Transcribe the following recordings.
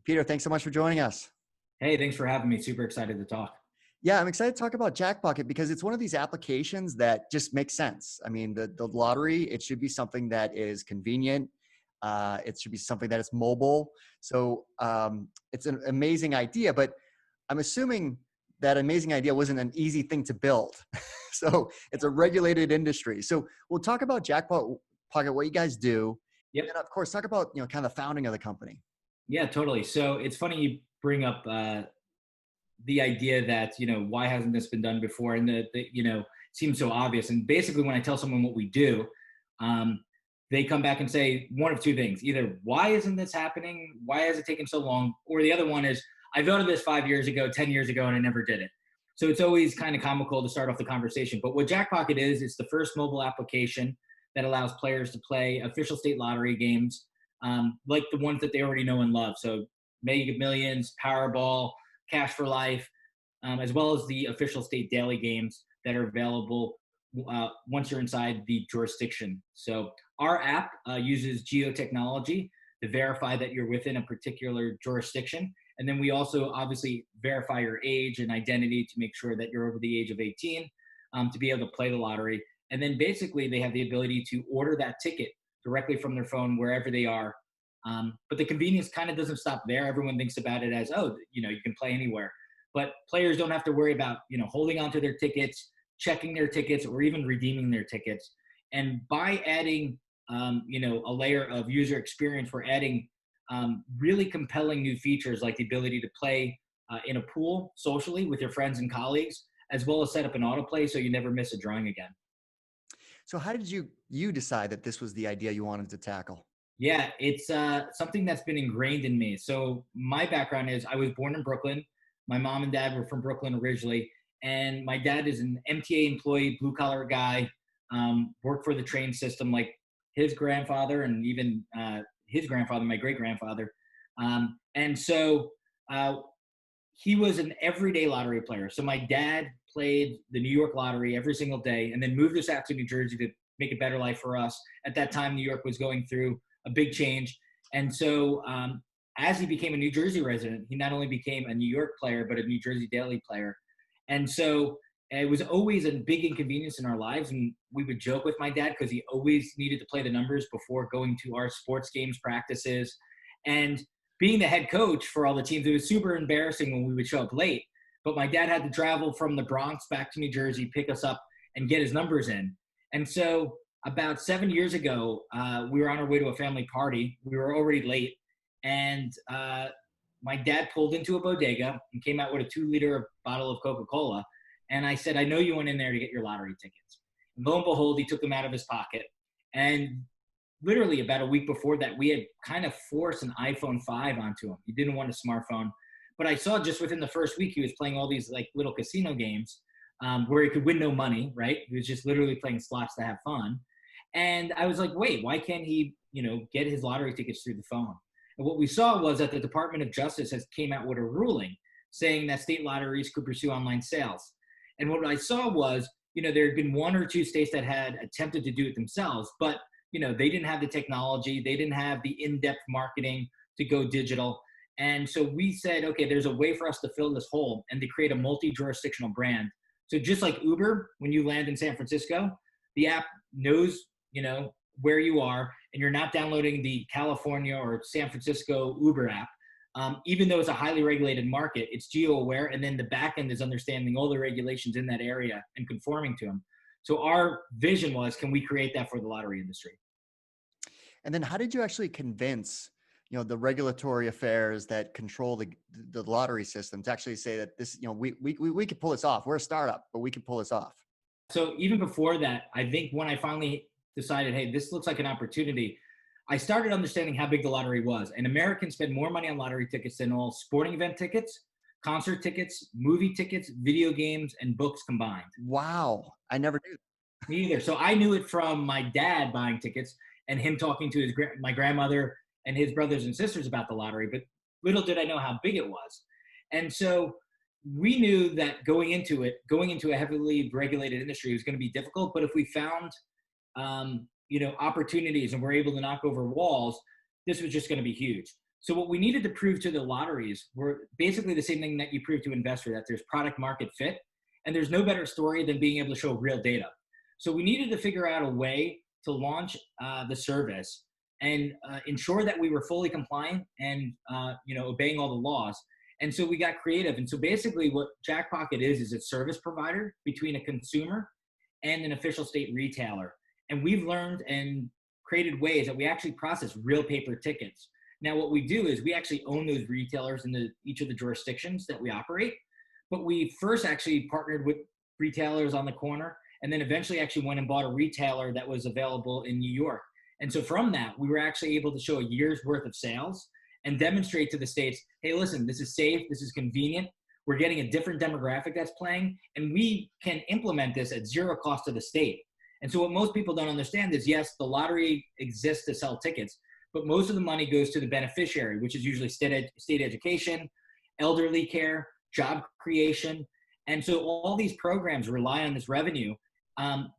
Peter, thanks so much for joining us. Hey, thanks for having me. Super excited to talk. Yeah, I'm excited to talk about Jackpocket because it's one of these applications that just makes sense. I mean, the lottery, it should be something that is convenient. It should be something that is mobile. So it's an amazing idea, but I'm assuming that amazing idea wasn't an easy thing to build. So it's a regulated industry. So we'll talk about Jackpocket, what you guys do. Yep. And of course, talk about, kind of the founding of the company. Yeah, totally. So it's funny you bring up the idea that, why hasn't this been done before? And it seems so obvious. And basically, when I tell someone what we do, they come back and say one of two things. Either, why isn't this happening? Why has it taken so long? Or the other one is, I voted this 5 years ago, 10 years ago, and I never did it. So it's always kind of comical to start off the conversation. But what Jackpocket is, it's the first mobile application that allows players to play official state lottery games, like the ones that they already know and love. So Mega Millions, Powerball, Cash for Life, as well as the official state daily games that are available once you're inside the jurisdiction. So our app uses geotechnology to verify that you're within a particular jurisdiction. And then we also obviously verify your age and identity to make sure that you're over the age of 18 to be able to play the lottery. And then basically they have the ability to order that ticket directly from their phone wherever they are. But the convenience kind of doesn't stop there. Everyone thinks about it as, you can play anywhere. But players don't have to worry about, holding onto their tickets, checking their tickets, or even redeeming their tickets. And by adding, a layer of user experience, we're adding really compelling new features like the ability to play in a pool socially with your friends and colleagues, as well as set up an autoplay so you never miss a drawing again. So how did you decide that this was the idea you wanted to tackle? Yeah, it's something that's been ingrained in me. So my background is I was born in Brooklyn. My mom and dad were from Brooklyn originally. And my dad is an MTA employee, blue collar guy, worked for the train system like his grandfather and even his grandfather, my great grandfather. And so he was an everyday lottery player. So my dad played the New York lottery every single day and then moved us out to New Jersey to make a better life for us. At that time, New York was going through a big change. And so as he became a New Jersey resident, he not only became a New York player, but a New Jersey daily player. And so it was always a big inconvenience in our lives. And we would joke with my dad because he always needed to play the numbers before going to our sports games practices. And being the head coach for all the teams, it was super embarrassing when we would show up late. But my dad had to travel from the Bronx back to New Jersey, pick us up, and get his numbers in. And so about 7 years ago, we were on our way to a family party. We were already late. And my dad pulled into a bodega and came out with a 2-liter bottle of Coca-Cola. And I said, I know you went in there to get your lottery tickets. And lo and behold, he took them out of his pocket. And literally about a week before that, we had kind of forced an iPhone 5 onto him. He didn't want a smartphone. But I saw just within the first week, he was playing all these like little casino games where he could win no money, right? He was just literally playing slots to have fun. And I was like, wait, why can't he, get his lottery tickets through the phone? And what we saw was that the Department of Justice has came out with a ruling saying that state lotteries could pursue online sales. And what I saw was, there had been 1 or 2 states that had attempted to do it themselves, but, they didn't have the technology. They didn't have the in-depth marketing to go digital. And so we said, okay, there's a way for us to fill this hole and to create a multi-jurisdictional brand. So just like Uber, when you land in San Francisco, the app knows, where you are, and you're not downloading the California or San Francisco Uber app. Even though it's a highly regulated market, it's geo-aware, and then the back end is understanding all the regulations in that area and conforming to them. So our vision was, can we create that for the lottery industry? And then how did you actually convince, the regulatory affairs that control the lottery system to actually say that this, we could pull this off. We're a startup, but we could pull this off? So even before that, I think when I finally decided, hey, this looks like an opportunity, I started understanding how big the lottery was. And Americans spend more money on lottery tickets than all sporting event tickets, concert tickets, movie tickets, video games, and books combined. Wow. I never knew. Me either. So I knew it from my dad buying tickets and him talking to my grandmother and his brothers and sisters about the lottery. But little did I know how big it was. And so we knew that going into a heavily regulated industry was going to be difficult. But if we found opportunities and we're able to knock over walls, this was just going to be huge. So what we needed to prove to the lotteries were basically the same thing that you prove to investor, that there's product market fit. And there's no better story than being able to show real data. So we needed to figure out a way to launch the service and ensure that we were fully compliant and obeying all the laws. And so we got creative. And so basically what Jackpocket is a service provider between a consumer and an official state retailer. And we've learned and created ways that we actually process real paper tickets. Now, what we do is we actually own those retailers in each of the jurisdictions that we operate. But we first actually partnered with retailers on the corner, and then eventually actually went and bought a retailer that was available in New York. And so from that, we were actually able to show a year's worth of sales and demonstrate to the states, hey, listen, this is safe, this is convenient. We're getting a different demographic that's playing, and we can implement this at zero cost to the state. And so what most people don't understand is, yes, the lottery exists to sell tickets, but most of the money goes to the beneficiary, which is usually state education, elderly care, job creation. And so all these programs rely on this revenue.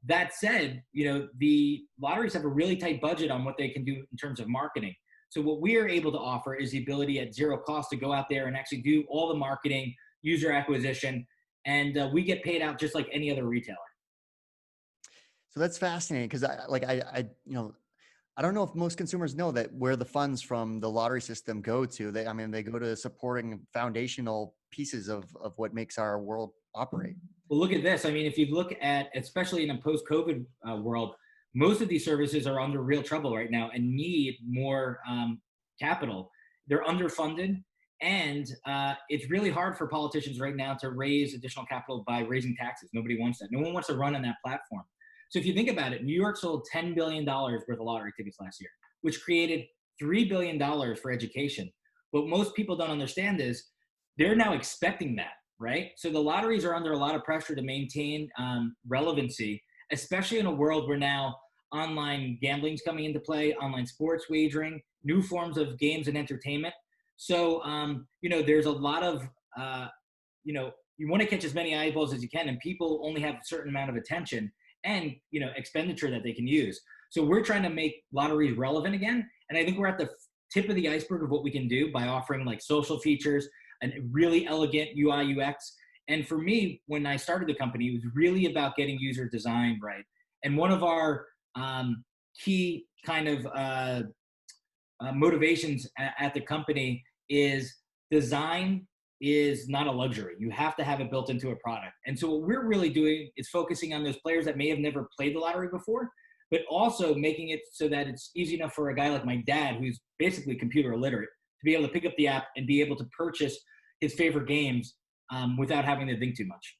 That said, the lotteries have a really tight budget on what they can do in terms of marketing. So what we are able to offer is the ability at zero cost to go out there and actually do all the marketing, user acquisition, and we get paid out just like any other retailer. So that's fascinating because I don't know if most consumers know that where the funds from the lottery system go to. They go to supporting foundational pieces of what makes our world operate. Well, look at this. I mean, if you look at, especially in a post-COVID world, most of these services are under real trouble right now and need more capital. They're underfunded, and it's really hard for politicians right now to raise additional capital by raising taxes. Nobody wants that. No one wants to run on that platform. So if you think about it, New York sold $10 billion worth of lottery tickets last year, which created $3 billion for education. What most people don't understand is they're now expecting that, right? So the lotteries are under a lot of pressure to maintain relevancy, especially in a world where now online gambling is coming into play, online sports wagering, new forms of games and entertainment. So, there's a lot of, you want to catch as many eyeballs as you can, and people only have a certain amount of attention and expenditure that they can use. So we're trying to make lotteries relevant again. And I think we're at the tip of the iceberg of what we can do by offering like social features and really elegant UI UX. And for me, when I started the company, it was really about getting user design right. And one of our key kind of motivations at the company is design is not a luxury. You have to have it built into a product. And so what we're really doing is focusing on those players that may have never played the lottery before, but also making it so that it's easy enough for a guy like my dad, who's basically computer illiterate, to be able to pick up the app and be able to purchase his favorite games without having to think too much.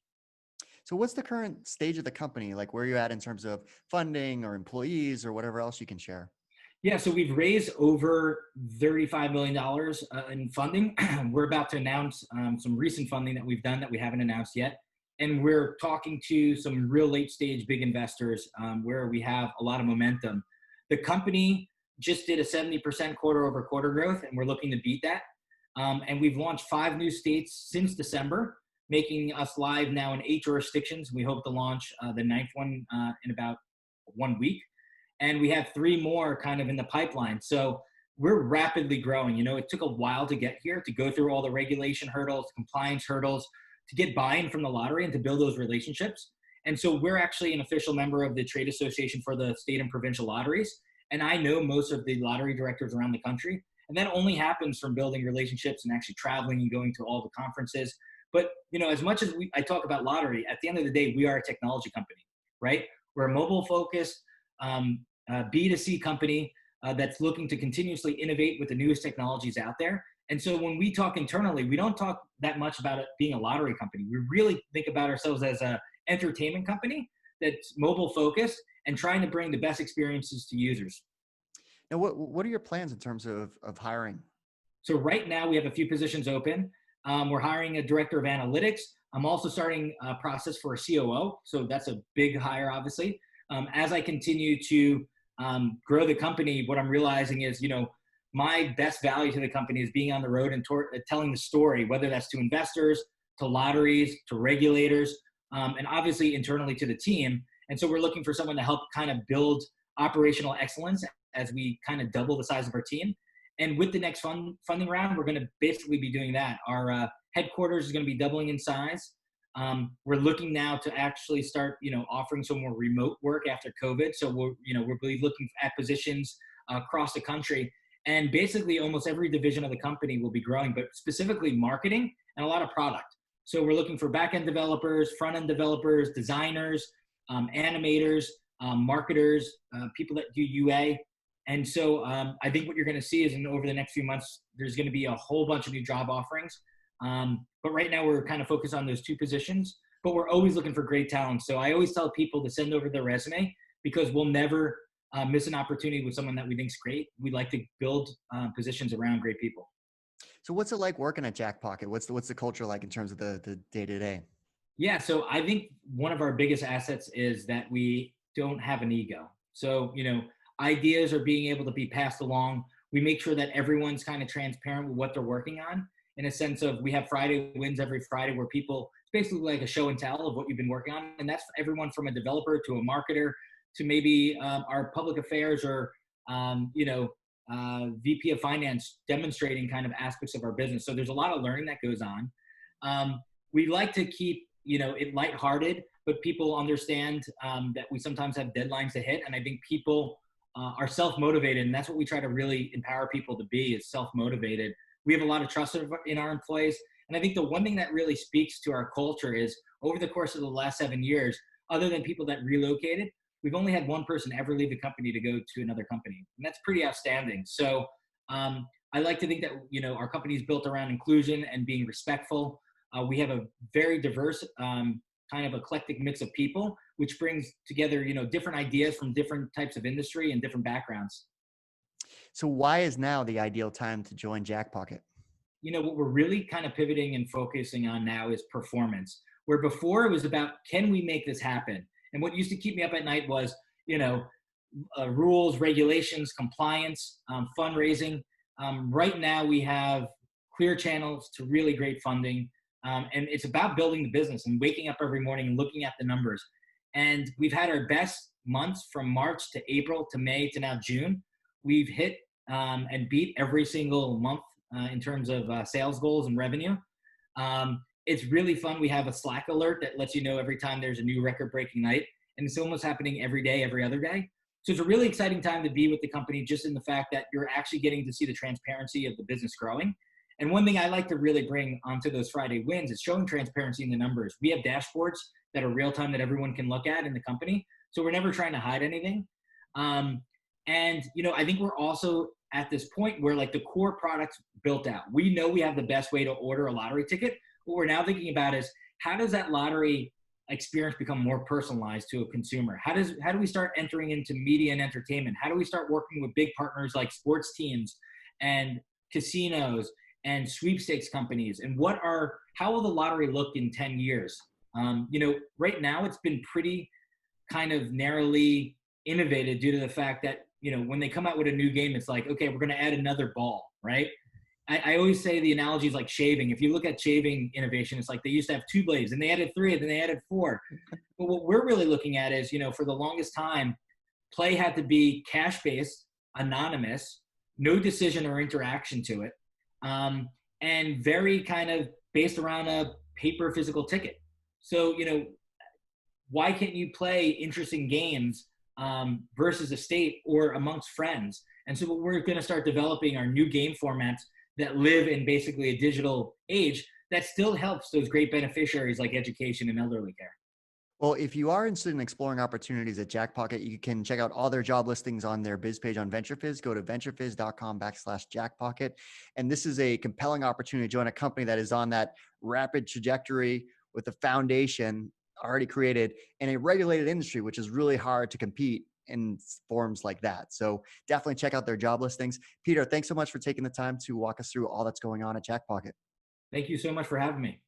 So what's the current stage of the company? Like where are you at in terms of funding or employees or whatever else you can share? Yeah, so we've raised over $35 million in funding. We're about to announce some recent funding that we've done that we haven't announced yet. And we're talking to some real late stage big investors where we have a lot of momentum. The company just did a 70% quarter over quarter growth, and we're looking to beat that. And we've launched 5 new states since December, making us live now in 8 jurisdictions. We hope to launch the 9th one in about 1 week. And we have 3 more kind of in the pipeline. So we're rapidly growing. It took a while to get here, to go through all the regulation hurdles, compliance hurdles, to get buy-in from the lottery and to build those relationships. And so we're actually an official member of the trade association for the state and provincial lotteries. And I know most of the lottery directors around the country. And that only happens from building relationships and actually traveling and going to all the conferences. But, as much as I talk about lottery, at the end of the day, we are a technology company, right? We're a mobile-focused B2C company that's looking to continuously innovate with the newest technologies out there. And so when we talk internally, we don't talk that much about it being a lottery company. We really think about ourselves as an entertainment company that's mobile-focused and trying to bring the best experiences to users. Now, what are your plans in terms of hiring? So right now we have a few positions open. We're hiring a director of analytics. I'm also starting a process for a COO. So that's a big hire, obviously. As I continue to grow the company, what I'm realizing is, my best value to the company is being on the road and telling the story, whether that's to investors, to lotteries, to regulators, and obviously internally to the team. And so we're looking for someone to help kind of build operational excellence as we kind of double the size of our team. And with the next funding round, we're going to basically be doing that. Our headquarters is going to be doubling in size. We're looking now to actually start, offering some more remote work after COVID. So we're really looking at positions across the country, and basically almost every division of the company will be growing, but specifically marketing and a lot of product. So we're looking for back-end developers, front-end developers, designers, animators, marketers, people that do UA. And so I think what you're going to see is over the next few months, there's going to be a whole bunch of new job offerings. But right now we're kind of focused on those two positions, but we're always looking for great talent. So I always tell people to send over their resume, because we'll never miss an opportunity with someone that we think's great. We like to build positions around great people. So what's it like working at Jackpocket? What's the culture like in terms of the day-to-day? Yeah, so I think one of our biggest assets is that we don't have an ego. So, ideas are being able to be passed along. We make sure that everyone's kind of transparent with what they're working on, in a sense of, we have Friday wins every Friday, where people, it's basically like a show and tell of what you've been working on. And that's everyone from a developer to a marketer to maybe our public affairs or, VP of finance, demonstrating kind of aspects of our business. So there's a lot of learning that goes on. We like to keep, it lighthearted, but people understand that we sometimes have deadlines to hit. And I think people are self-motivated, and that's what we try to really empower people to be, is self-motivated. We have a lot of trust in our employees. And I think the one thing that really speaks to our culture is, over the course of the last 7 years, other than people that relocated, we've only had one person ever leave the company to go to another company. And that's pretty outstanding. So I like to think that, our company is built around inclusion and being respectful. We have a very diverse, kind of eclectic mix of people, which brings together, different ideas from different types of industry and different backgrounds. So why is now the ideal time to join Jackpocket? What we're really kind of pivoting and focusing on now is performance, where before it was about, can we make this happen? And what used to keep me up at night was, rules, regulations, compliance, fundraising. Right now we have clear channels to really great funding. And it's about building the business and waking up every morning and looking at the numbers. And we've had our best months from March to April to May to now June. We've hit and beat every single month in terms of sales goals and revenue. It's really fun. We have a Slack alert that lets you know every time there's a new record-breaking night, and it's almost happening every day, every other day. So it's a really exciting time to be with the company, just in the fact that you're actually getting to see the transparency of the business growing. And one thing I like to really bring onto those Friday wins is showing transparency in the numbers. We have dashboards that are real time that everyone can look at in the company. So we're never trying to hide anything. I think we're also at this point where, like, the core product's built out. We know we have the best way to order a lottery ticket. What we're now thinking about is, how does that lottery experience become more personalized to a consumer? How do we start entering into media and entertainment? How do we start working with big partners like sports teams and casinos and sweepstakes companies? And how will the lottery look in 10 years? Right now it's been pretty kind of narrowly innovated due to the fact that, when they come out with a new game, it's like, okay, we're going to add another ball, right? I always say the analogy is like shaving. If you look at shaving innovation, it's like they used to have 2 blades, and they added 3, and then they added 4. But what we're really looking at is, for the longest time, play had to be cash-based, anonymous, no decision or interaction to it, and very kind of based around a paper physical ticket. So, why can't you play interesting games versus a state or amongst friends? And so what we're going to start developing are new game formats that live in basically a digital age that still helps those great beneficiaries like education and elderly care. Well, if you are interested in exploring opportunities at Jackpocket, you can check out all their job listings on their biz page on VentureFizz. Go to venturefizz.com/Jackpocket. And this is a compelling opportunity to join a company that is on that rapid trajectory with a foundation already created in a regulated industry, which is really hard to compete in forms like that. So definitely check out their job listings. Peter, thanks so much for taking the time to walk us through all that's going on at Jackpocket. Thank you so much for having me.